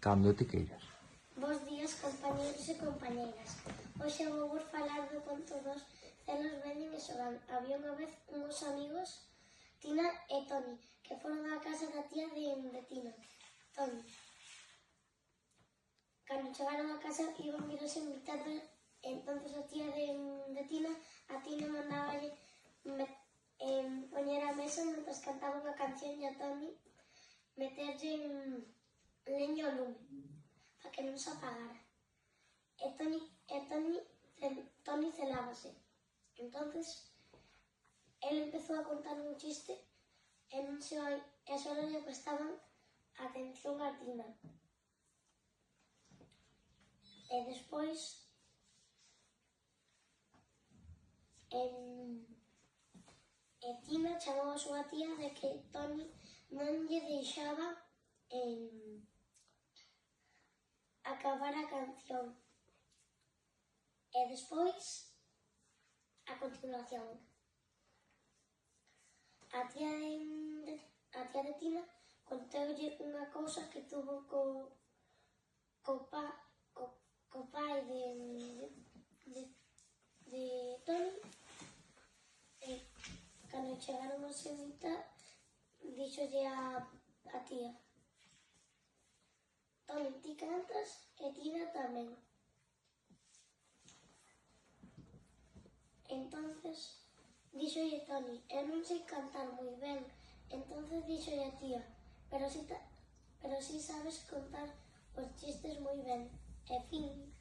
cando te queiras. Bos días, compañeros e compañeiras. Hoxe vou vos falar do conto dos celos veñen e xogan. Había unha vez uns amigos, Tina e Toni, que foron á casa da tía de Tina, Toni. Cando chegaron á casa iban virose invitando, entonces a tía de Tina, a Tina mandáballe poñer a mesa mentre cantaban a canción e a Toni meterlle leño ao lume para que non se apagara. Toni celábase. Entonces, él empezou a contar un chiste e non se oi, e só lle prestaban atención a Tina. E despois, Tina chamou a súa tía de que Toni non lle deixaba acabar a canción. E despois, a continuación, a tía de Tina contoulle unha cousa que tuvo co pai de Toni, e cando chegaron a sentar, díxolle a tía: Toni, ti cantas e Tina tamén. Entonces, díxolle Toni: eu non sei cantar moi ben. Entonces díxolle a tía: pero si sabes contar os chistes moi ben. E fin.